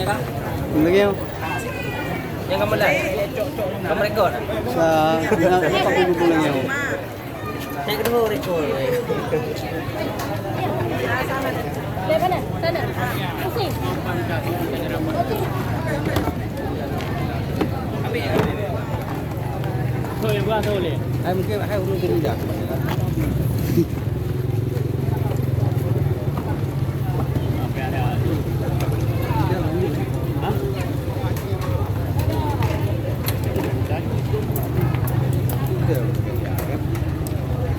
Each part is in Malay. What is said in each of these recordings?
Lagi mo. Yang gamelan. Kamu rekod? Sa napakulubo lang yun. Saya kedua rekod. Dari mana? Sana. Pusing. Boleh buat boleh. Ay, mungkin ay ulun din dah.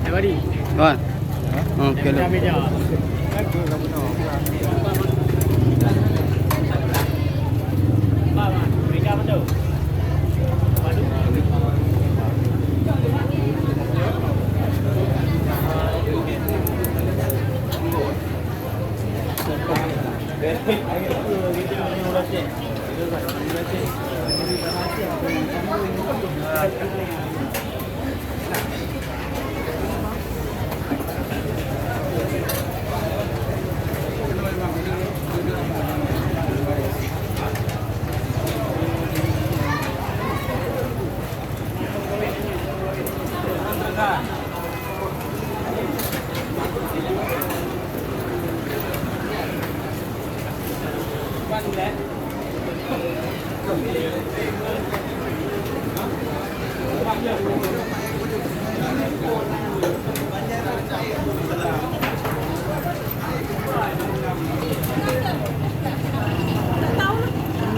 Bari. Kan? Okey lah. Meja. Mama, mereka betul.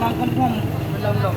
Makan pun belum.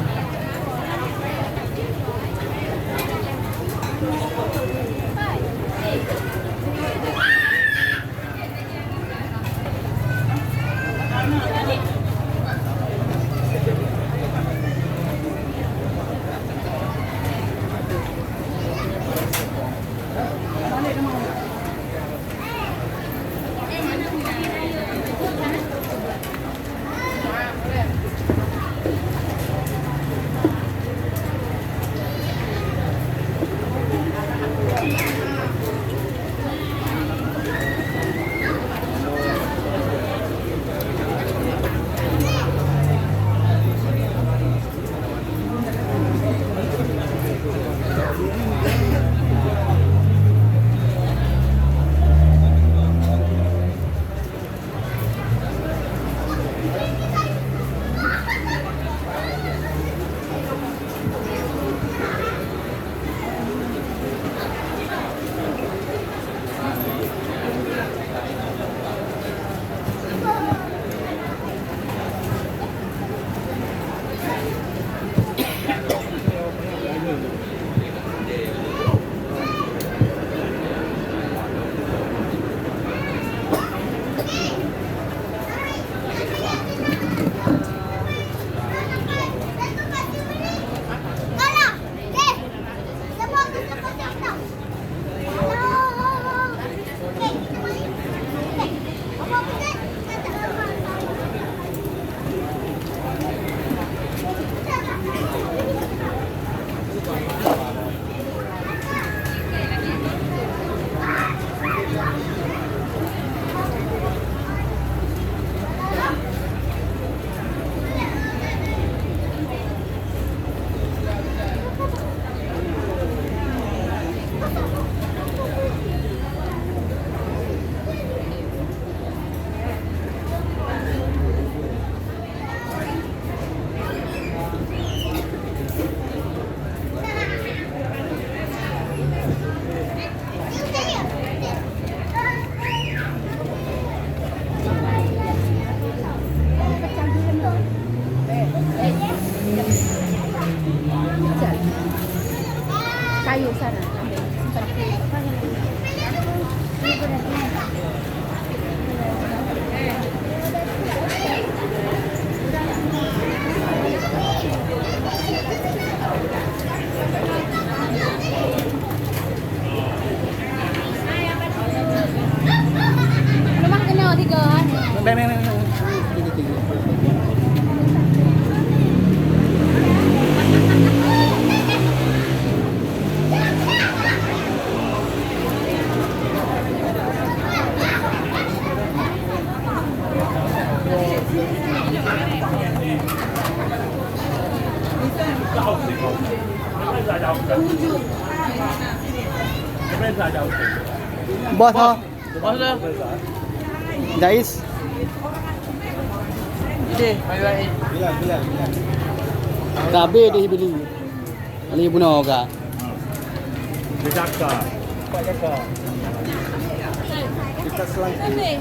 Kayu sana. Ambil. Rumah kena tiga kan? Reza jauh. Bos ha. Bos tu. Jais. Ini, baik-baik. Kabe dia beli. Ali bunuh ka. Dia cakap. Pak cakap. Ambil.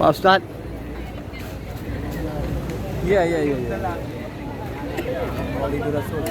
Pak Ustaz. Ya. Walidur Rasul.